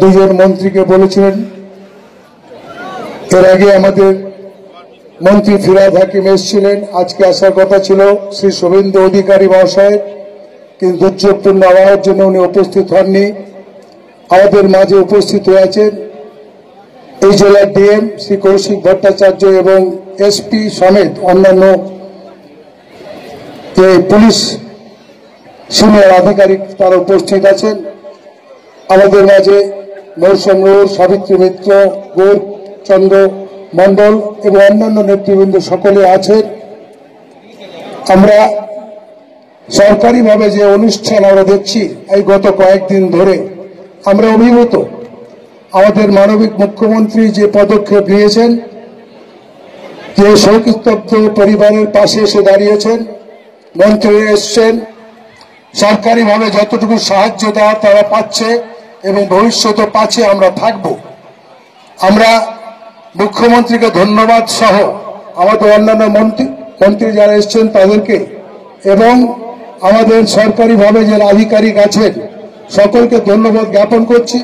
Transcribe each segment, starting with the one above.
দুজন মন্ত্রীকে বলেছিলেন। এর আগে আমাদের মন্ত্রী ফিরহাদ হাকিম এসেছিলেন, আজকে আসার কথা ছিল শ্রী শুভেন্দু অধিকারী মহাশয়, কিন্তু দুর্যোগপূর্ণ আবহাওয়ার জন্য উনি উপস্থিত হননি। আমাদের মাঝে উপস্থিত হয়েছেন এই জেলার ডিএম শ্রী কৌশিক ভট্টাচার্য এবং এসপি সমেত অন্যান্য যে পুলিশ সিনিয়র আধিকারিক তারা উপস্থিত আছেন। আমাদের মাঝে মৌসুম সাবিত্রী মিত্র, গৌরচন্দ্র মন্ডল এবং অন্যান্য নেতৃবৃন্দ সকলে আছেন। আমরা সরকারিভাবে যে অনুষ্ঠান আমরা দেখছি এই গত কয়েকদিন ধরে, আমরা অভিভূত। আমাদের মানবিক মুখ্যমন্ত্রী যে পদক্ষেপ নিয়েছেন, যে শোকস্তব্ধ পরিবারের পাশে এসে দাঁড়িয়েছেন, মন্ত্রীরা এসছেন, সরকারিভাবে যতটুকু সাহায্য দেওয়া তারা পাচ্ছে এবং ভবিষ্যতে পাচ্ছে, আমরা থাকব। আমরা মুখ্যমন্ত্রীকে ধন্যবাদ সহ আমাদের অন্যান্য মন্ত্রী যারা এসছেন তাদেরকে এবং আমাদের সরকারিভাবে যে আধিকারিক আছেন সকলকে ধন্যবাদ জ্ঞাপন করছি।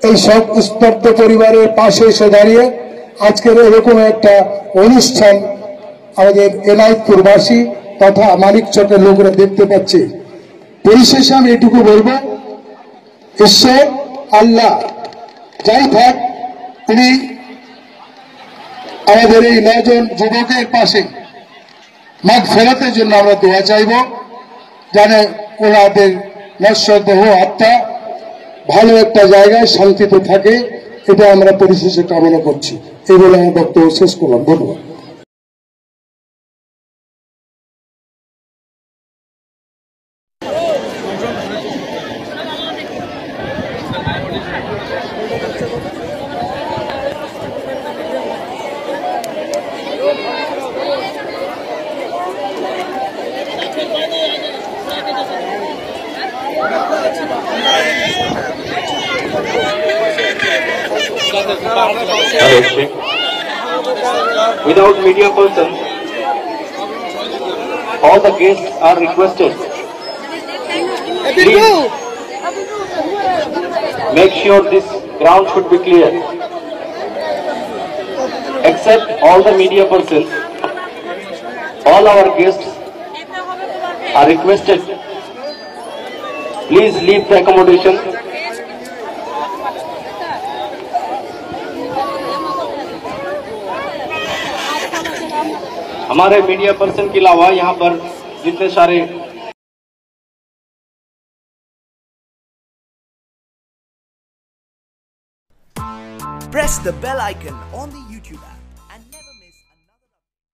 এই শোক স্তব্ধ পরিবারের পাশে এসে দাঁড়িয়ে আজকের এরকম একটা অনুষ্ঠান আমাদের এনায়েতপুরবাসী তথা মানিকচকের লোকরা দেখতে পাচ্ছে। পরিশেষে আমি এটুকু বলবো, ঈশ্বর আল্লাহ যাই থাক, তিনি আমাদের এই 9 জন যুবকের পাশে মাগফিরাতের জন্য আমরা দোয়া চাইব, যেন ওনাদের নশ্বর দেহ আত্মা ভালো একটা জায়গায় শান্তিতে থাকে, এটা আমরা পরিশেষে কামনা করছি। এই বলে আমি বক্তব্য শেষ করলাম। ধন্যবাদ। Without media person, all the guests are requested. Please make sure this ground should be clear. Except all the media persons, all our guests are requested. Please leave the accommodation. हमारे मीडिया पर्सन के अलावा यहाँ पर जितने सारे press the bell icon on the YouTube app